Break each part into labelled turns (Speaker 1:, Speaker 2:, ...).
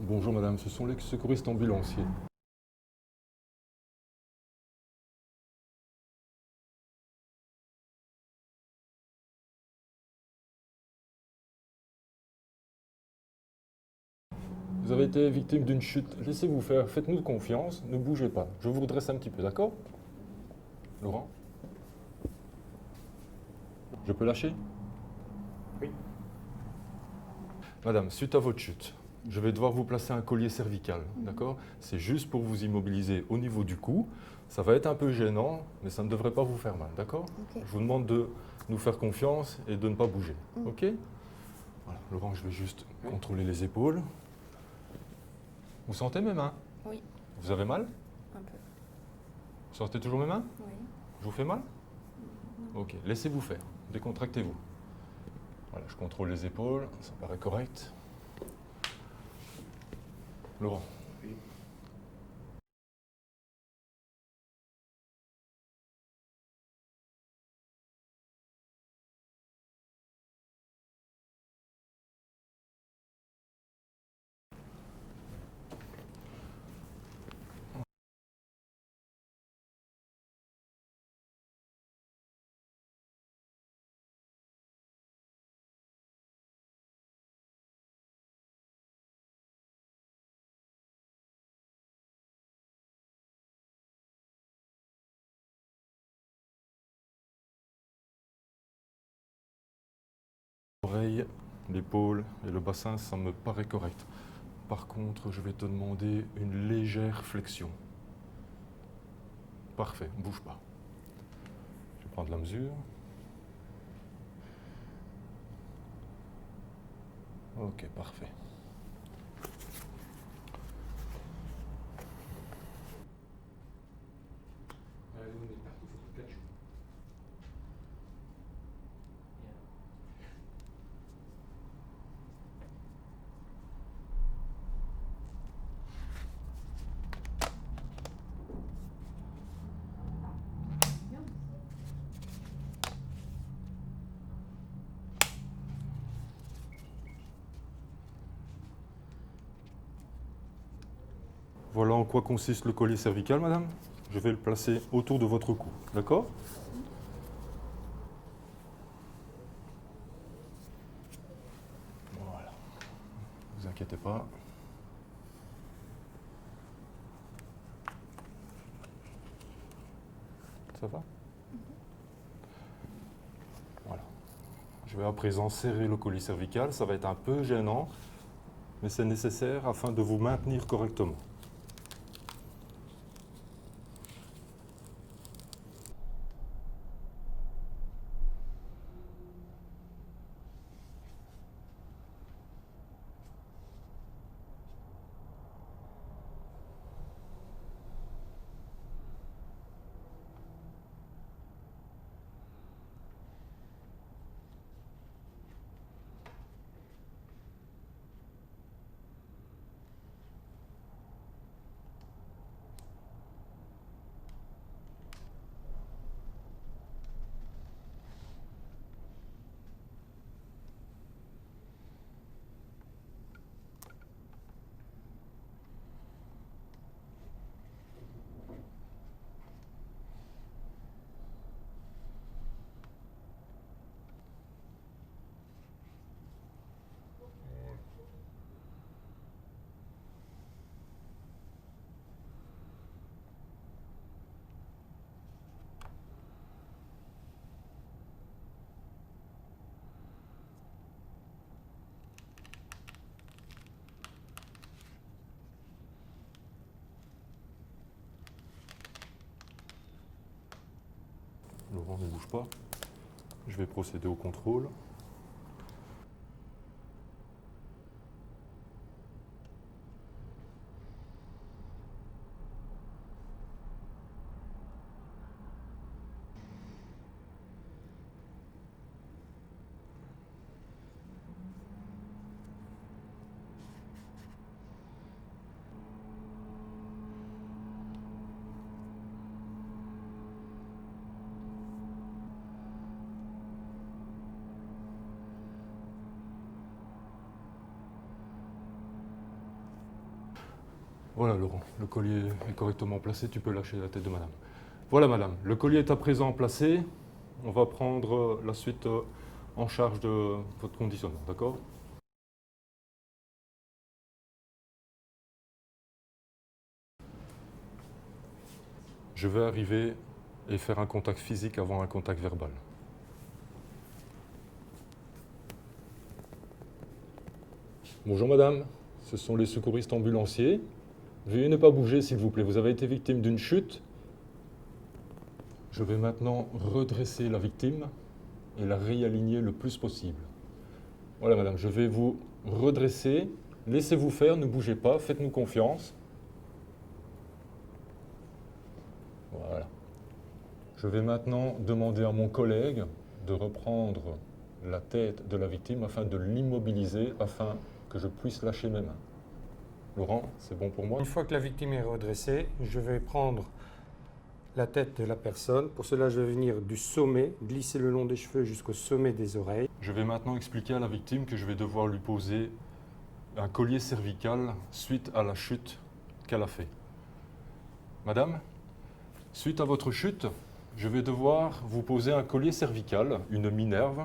Speaker 1: Bonjour madame, ce sont les secouristes ambulanciers. Vous avez été victime d'une chute. Laissez-vous faire, faites-nous confiance, ne bougez pas. Je vous redresse un petit peu, d'accord? Laurent? Je peux lâcher?
Speaker 2: Oui.
Speaker 1: Madame, suite à votre chute, je vais devoir vous placer un collier cervical, d'accord? C'est juste pour vous immobiliser au niveau du cou. Ça va être un peu gênant, mais ça ne devrait pas vous faire mal, d'accord?
Speaker 3: Ok.
Speaker 1: Je vous demande de nous faire confiance et de ne pas bouger,
Speaker 3: Mm.
Speaker 1: ok? Voilà, Laurent, je vais juste
Speaker 2: Oui.
Speaker 1: contrôler les épaules. Vous sentez mes mains?
Speaker 3: Oui,
Speaker 1: Vous avez mal?
Speaker 3: un peu.
Speaker 1: Vous sentez toujours mes mains?
Speaker 3: Oui.
Speaker 1: Je vous fais mal?
Speaker 3: Non.
Speaker 1: Ok, laissez-vous faire. Décontractez-vous. Voilà, je contrôle les épaules, ça paraît correct. Laurent.
Speaker 2: Oui.
Speaker 1: L'oreille, l'épaule et le bassin, ça me paraît correct. Par contre, je vais te demander une légère flexion. Parfait, bouge pas. Je vais prendre la mesure. Ok, parfait. Voilà en quoi consiste le collier cervical, madame. Je vais le placer autour de votre cou, d'accord? Voilà. Ne vous inquiétez pas. Ça va? Voilà. Je vais à présent serrer le collier cervical. Ça va être un peu gênant, mais c'est nécessaire afin de vous maintenir correctement. Laurent, ne bouge pas. Je vais procéder au contrôle. Voilà Laurent, le collier est correctement placé, tu peux lâcher la tête de madame. Voilà madame, le collier est à présent placé. On va prendre la suite en charge de votre conditionnement, d'accord? Je vais arriver et faire un contact physique avant un contact verbal. Bonjour madame, ce sont les secouristes ambulanciers. Veuillez ne pas bouger s'il vous plaît, vous avez été victime d'une chute. Je vais maintenant redresser la victime et la réaligner le plus possible. Voilà madame, je vais vous redresser. Laissez-vous faire, ne bougez pas, faites-nous confiance. Voilà. Je vais maintenant demander à mon collègue de reprendre la tête de la victime afin de l'immobiliser, afin que je puisse lâcher mes mains. Laurent, c'est bon pour moi?
Speaker 2: Une fois que la victime est redressée, je vais prendre la tête de la personne. Pour cela, je vais venir du sommet, glisser le long des cheveux jusqu'au sommet des oreilles.
Speaker 1: Je vais maintenant expliquer à la victime que je vais devoir lui poser un collier cervical suite à la chute qu'elle a fait. Madame, suite à votre chute, je vais devoir vous poser un collier cervical, une minerve.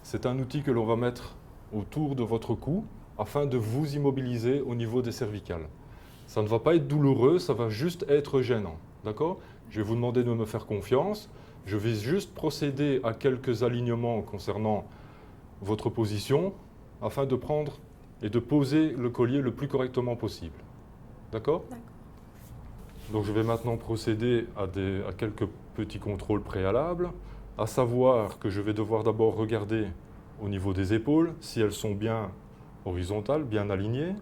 Speaker 1: C'est un outil que l'on va mettre autour de votre cou afin de vous immobiliser au niveau des cervicales. Ça ne va pas être douloureux, ça va juste être gênant. D'accord? Je vais vous demander de me faire confiance. Je vais juste procéder à quelques alignements concernant votre position afin de prendre et de poser le collier le plus correctement possible. D'accord?
Speaker 3: D'accord.
Speaker 1: Donc je vais maintenant procéder à quelques petits contrôles préalables, à savoir que je vais devoir d'abord regarder au niveau des épaules si elles sont bien horizontales, bien alignées.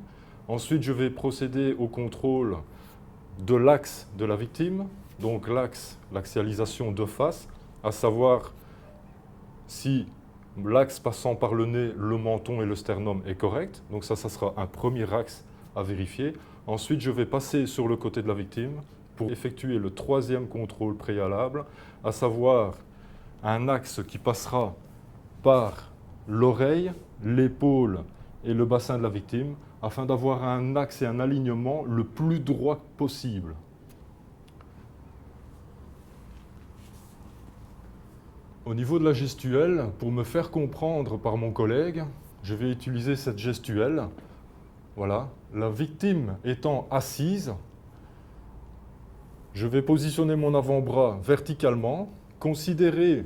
Speaker 1: Ensuite, je vais procéder au contrôle de l'axe de la victime, donc l'axialisation de face, à savoir si l'axe passant par le nez, le menton et le sternum est correct. Donc ça sera un premier axe à vérifier. Ensuite, je vais passer sur le côté de la victime pour effectuer le troisième contrôle préalable, à savoir un axe qui passera par l'oreille, l'épaule et le bassin de la victime, afin d'avoir un axe et un alignement le plus droit possible. Au niveau de la gestuelle, pour me faire comprendre par mon collègue, je vais utiliser cette gestuelle. Voilà, la victime étant assise, je vais positionner mon avant-bras verticalement, considérer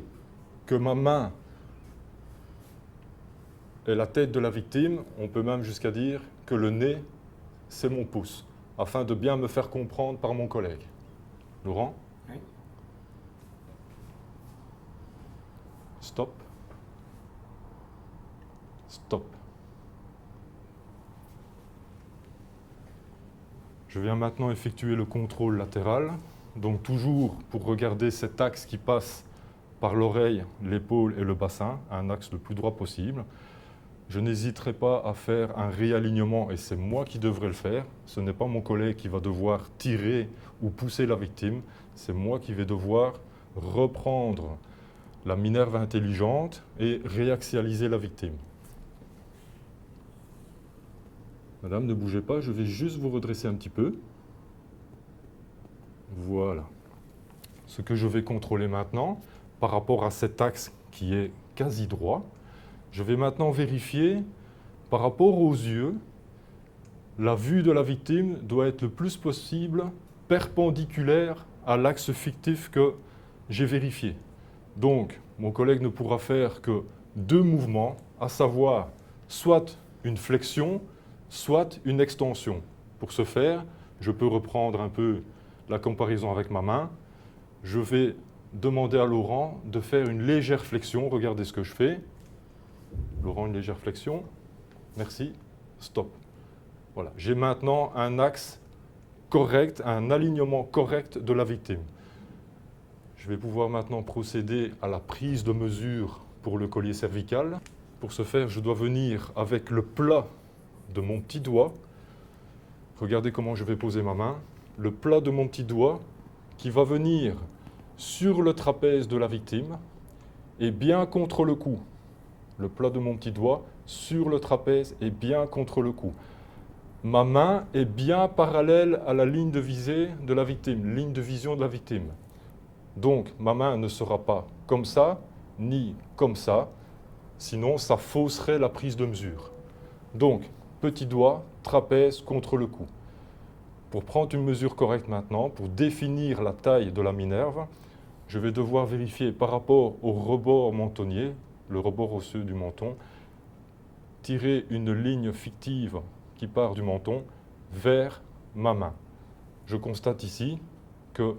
Speaker 1: que ma main est la tête de la victime, on peut même jusqu'à dire que le nez, c'est mon pouce, afin de bien me faire comprendre par mon collègue. Laurent?
Speaker 2: Oui.
Speaker 1: Stop. Stop. Je viens maintenant effectuer le contrôle latéral, donc toujours pour regarder cet axe qui passe par l'oreille, l'épaule et le bassin, un axe le plus droit possible. Je n'hésiterai pas à faire un réalignement et c'est moi qui devrais le faire. Ce n'est pas mon collègue qui va devoir tirer ou pousser la victime, c'est moi qui vais devoir reprendre la minerve intelligente et réaxialiser la victime. Madame, ne bougez pas, je vais juste vous redresser un petit peu. Voilà. Ce que je vais contrôler maintenant, par rapport à cet axe qui est quasi droit, je vais maintenant vérifier, par rapport aux yeux, la vue de la victime doit être le plus possible perpendiculaire à l'axe fictif que j'ai vérifié. Donc, mon collègue ne pourra faire que deux mouvements, à savoir soit une flexion, soit une extension. Pour ce faire, je peux reprendre un peu la comparaison avec ma main. Je vais demander à Laurent de faire une légère flexion. Regardez ce que je fais. Laurent, une légère flexion. Merci. Stop. Voilà. J'ai maintenant un axe correct, un alignement correct de la victime. Je vais pouvoir maintenant procéder à la prise de mesure pour le collier cervical. Pour ce faire, je dois venir avec le plat de mon petit doigt. Regardez comment je vais poser ma main. Le plat de mon petit doigt qui va venir sur le trapèze de la victime et bien contre le cou. Le plat de mon petit doigt sur le trapèze et bien contre le cou. ma main est bien parallèle à la ligne de visée de la victime, ligne de vision de la victime. Donc, ma main ne sera pas comme ça, ni comme ça, sinon ça fausserait la prise de mesure. Donc, petit doigt, trapèze contre le cou. Pour prendre une mesure correcte maintenant, pour définir la taille de la minerve, je vais devoir vérifier par rapport au rebord mentonnier, le rebord osseux du menton, tirer une ligne fictive qui part du menton vers ma main. Je constate ici que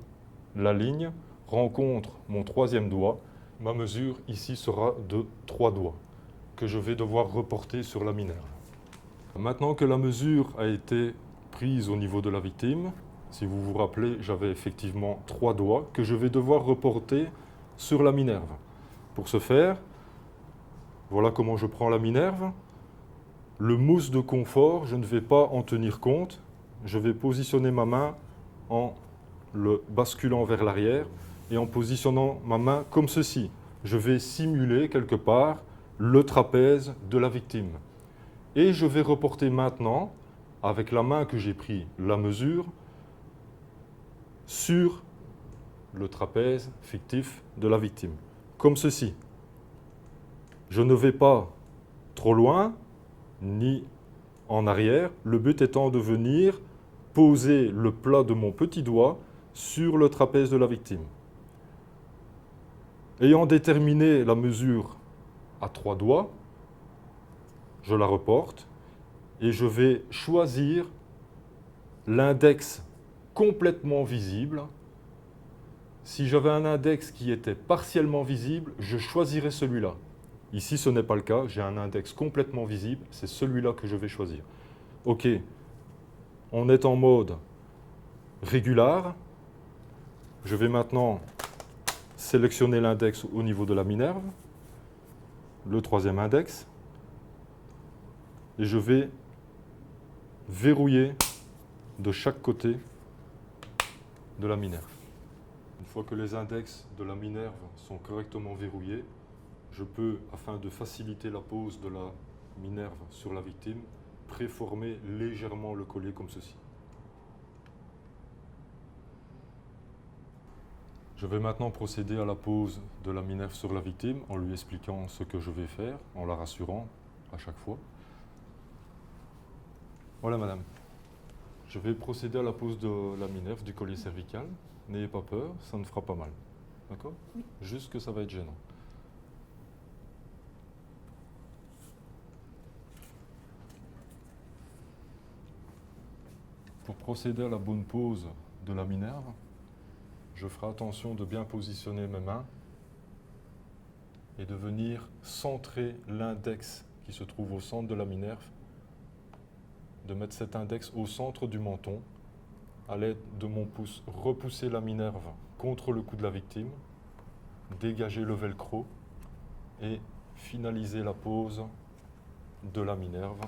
Speaker 1: la ligne rencontre mon troisième doigt. Ma mesure ici sera de 3 doigts que je vais devoir reporter sur la minerve. Maintenant que la mesure a été prise au niveau de la victime, si vous vous rappelez, j'avais effectivement 3 doigts que je vais devoir reporter sur la minerve. Pour ce faire, voilà comment je prends la minerve. Le mousse de confort, je ne vais pas en tenir compte. Je vais positionner ma main en le basculant vers l'arrière et en positionnant ma main comme ceci. Je vais simuler quelque part le trapèze de la victime. Et je vais reporter maintenant, avec la main que j'ai pris la mesure, sur le trapèze fictif de la victime, comme ceci. Je ne vais pas trop loin, ni en arrière, le but étant de venir poser le plat de mon petit doigt sur le trapèze de la victime. Ayant déterminé la mesure à 3 doigts, je la reporte et je vais choisir l'index complètement visible. Si j'avais un index qui était partiellement visible, je choisirais celui-là. Ici, ce n'est pas le cas, j'ai un index complètement visible, c'est celui-là que je vais choisir. OK, on est en mode régular. Je vais maintenant sélectionner l'index au niveau de la minerve, le troisième index, et je vais verrouiller de chaque côté de la minerve. Une fois que les index de la minerve sont correctement verrouillés, je peux, afin de faciliter la pose de la minerve sur la victime, préformer légèrement le collier comme ceci. Je vais maintenant procéder à la pose de la minerve sur la victime en lui expliquant ce que je vais faire, en la rassurant à chaque fois. Voilà madame, je vais procéder à la pose de la minerve du collier cervical. N'ayez pas peur, ça ne fera pas mal. D'accord? Oui. Juste que ça va être gênant. Pour procéder à la bonne pose de la minerve, je ferai attention de bien positionner mes mains et de venir centrer l'index qui se trouve au centre de la minerve, de mettre cet index au centre du menton, à l'aide de mon pouce, repousser la minerve contre le cou de la victime, dégager le velcro et finaliser la pose de la minerve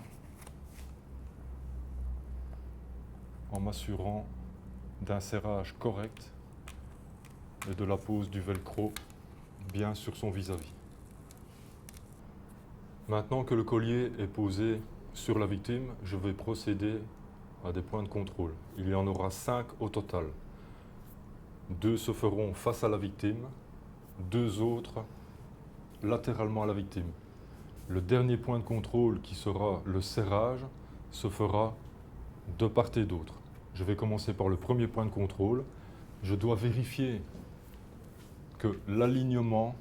Speaker 1: en m'assurant d'un serrage correct et de la pose du velcro bien sur son vis-à-vis. Maintenant que le collier est posé sur la victime, je vais procéder à des points de contrôle. Il y en aura 5 au total. 2 se feront face à la victime, 2 autres latéralement à la victime. Le dernier point de contrôle, qui sera le serrage, se fera de part et d'autre. Je vais commencer par le premier point de contrôle. Je dois vérifier que l'alignement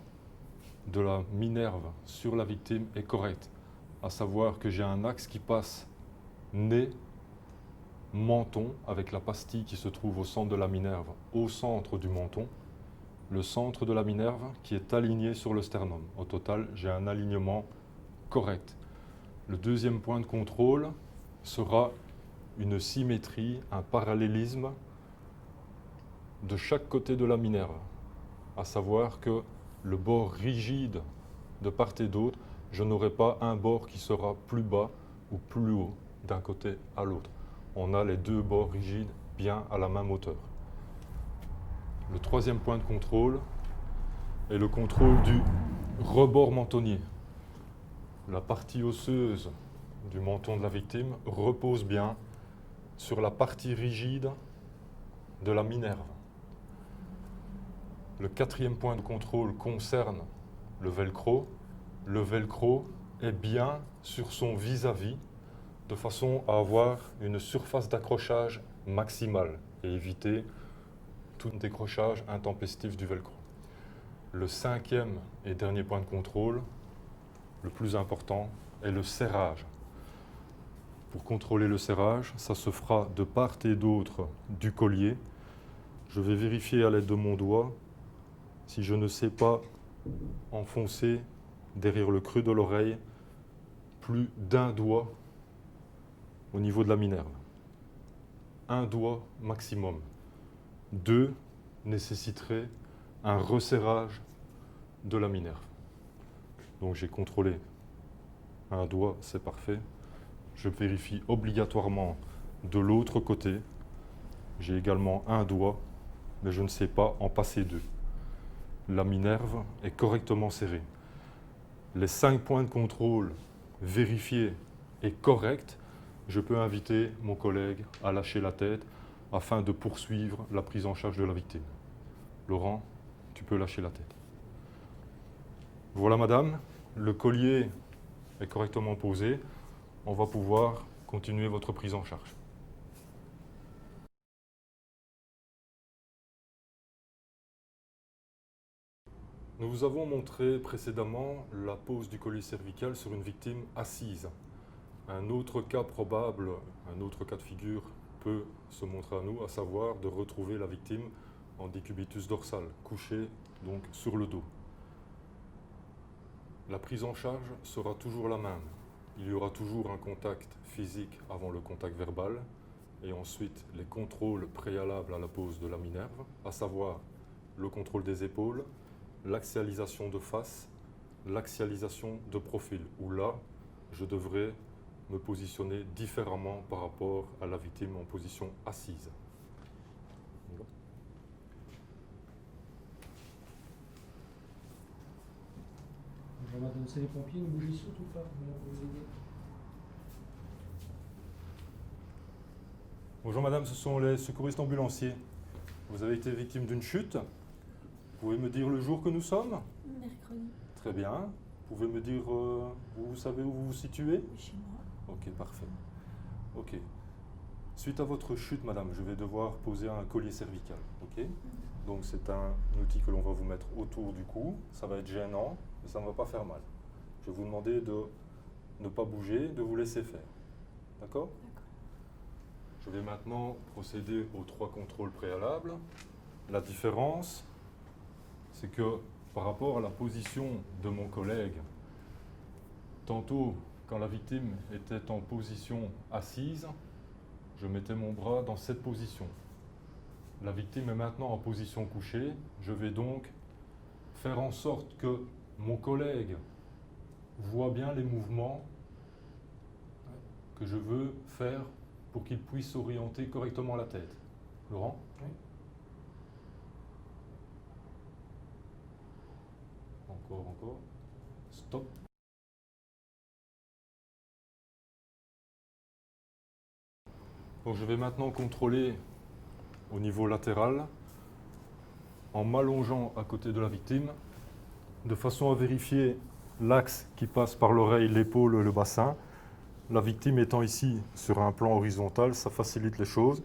Speaker 1: de la minerve sur la victime est correct, à savoir que j'ai un axe qui passe nez, menton, avec la pastille qui se trouve au centre de la minerve, au centre du menton, le centre de la minerve qui est aligné sur le sternum. Au total, j'ai un alignement correct. Le deuxième point de contrôle sera une symétrie, un parallélisme de chaque côté de la minerve, à savoir que le bord rigide de part et d'autre, je n'aurai pas un bord qui sera plus bas ou plus haut d'un côté à l'autre. On a les 2 bords rigides bien à la même hauteur. Le troisième point de contrôle est le contrôle du rebord mentonnier. La partie osseuse du menton de la victime repose bien sur la partie rigide de la minerve. Le quatrième point de contrôle concerne le velcro. Le velcro est bien sur son vis-à-vis de façon à avoir une surface d'accrochage maximale et éviter tout décrochage intempestif du velcro. Le cinquième et dernier point de contrôle, le plus important, est le serrage. Pour contrôler le serrage, ça se fera de part et d'autre du collier. Je vais vérifier à l'aide de mon doigt si je ne sais pas enfoncer derrière le creux de l'oreille plus d'un doigt au niveau de la minerve. Un doigt maximum. 2 nécessiterait un resserrage de la minerve. Donc j'ai contrôlé un doigt, c'est parfait. Je vérifie obligatoirement de l'autre côté. J'ai également un doigt, mais je ne sais pas en passer 2. La minerve est correctement serrée. Les 5 points de contrôle vérifiés et corrects, je peux inviter mon collègue à lâcher la tête afin de poursuivre la prise en charge de la victime. Laurent, tu peux lâcher la tête. Voilà madame, le collier est correctement posé. On va pouvoir continuer votre prise en charge. Nous vous avons montré précédemment la pose du collier cervical sur une victime assise. Un autre cas probable, un autre cas de figure peut se montrer à nous, à savoir de retrouver la victime en décubitus dorsal, couchée donc sur le dos. La prise en charge sera toujours la même. Il y aura toujours un contact physique avant le contact verbal et ensuite les contrôles préalables à la pose de la minerve, à savoir le contrôle des épaules, l'axialisation de face, l'axialisation de profil, où là, je devrais me positionner différemment par rapport à la victime en position assise.
Speaker 3: Bonjour madame, c'est les pompiers, ne bougez surtout pas, voilà, pour vous aider.
Speaker 1: Bonjour madame, ce sont les secouristes ambulanciers. Vous avez été victime d'une chute. Vous pouvez me dire le jour que nous sommes?
Speaker 4: Mercredi.
Speaker 1: Très bien. Vous pouvez me dire, vous savez où vous vous situez?
Speaker 4: Chez moi.
Speaker 1: Ok, parfait. Ok. Suite à votre chute, madame, je vais devoir poser un collier cervical. Ok? Donc c'est un outil que l'on va vous mettre autour du cou. Ça va être gênant, mais ça ne va pas faire mal. Je vais vous demander de ne pas bouger, de vous laisser faire. D'accord?
Speaker 4: D'accord.
Speaker 1: Je vais maintenant procéder aux 3 contrôles préalables. La différence, c'est que par rapport à la position de mon collègue, tantôt, quand la victime était en position assise, je mettais mon bras dans cette position. La victime est maintenant en position couchée. Je vais donc faire en sorte que mon collègue voit bien les mouvements que je veux faire pour qu'il puisse orienter correctement la tête. Laurent?
Speaker 2: Oui.
Speaker 1: Encore. Stop. Donc je vais maintenant contrôler au niveau latéral en m'allongeant à côté de la victime de façon à vérifier l'axe qui passe par l'oreille, l'épaule, le bassin. La victime étant ici sur un plan horizontal, ça facilite les choses.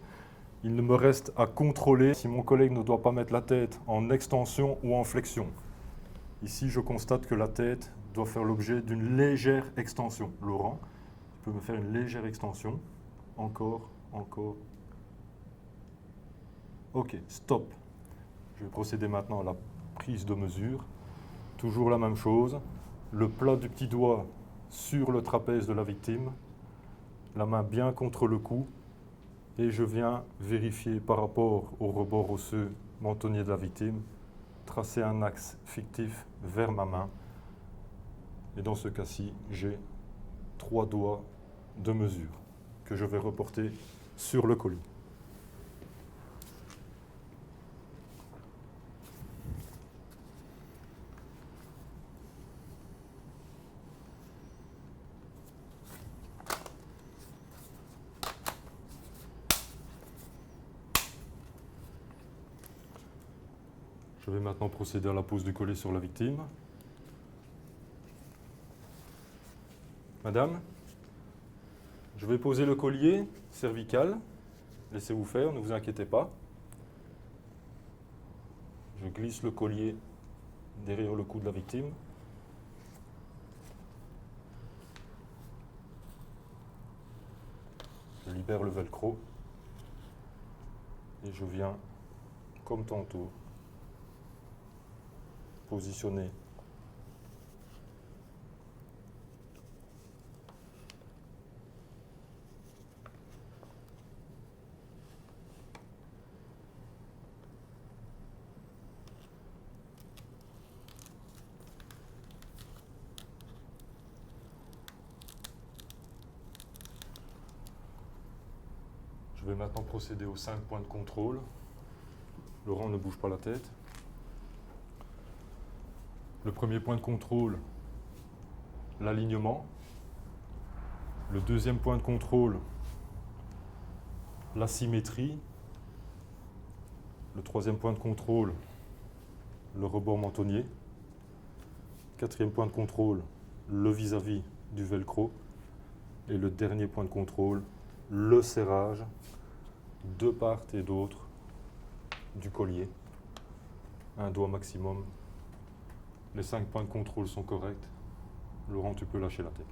Speaker 1: Il ne me reste à contrôler si mon collègue ne doit pas mettre la tête en extension ou en flexion. Ici, je constate que la tête doit faire l'objet d'une légère extension. Laurent, tu peux me faire une légère extension. Encore. Ok, stop. Je vais procéder maintenant à la prise de mesure. Toujours la même chose. Le plat du petit doigt sur le trapèze de la victime. La main bien contre le cou. Et je viens vérifier par rapport au rebord osseux mentonnier de la victime, tracer un axe fictif vers ma main. Et dans ce cas-ci, j'ai 3 doigts de mesure que je vais reporter sur le collier. Je vais maintenant procéder à la pose du collier sur la victime. Madame, je vais poser le collier cervical. Laissez-vous faire, ne vous inquiétez pas. Je glisse le collier derrière le cou de la victime. Je libère le velcro. Et je viens, comme tantôt, positionner Je vais maintenant procéder aux 5 points de contrôle. Laurent, ne bouge pas la tête. Le premier point de contrôle, l'alignement. Le deuxième point de contrôle, la symétrie. Le troisième point de contrôle, le rebord mentonnier. Quatrième point de contrôle, le vis-à-vis du velcro. Et le dernier point de contrôle, le serrage de part et d'autre du collier. Un doigt maximum. Les 5 points de contrôle sont corrects. Laurent, tu peux lâcher la tête.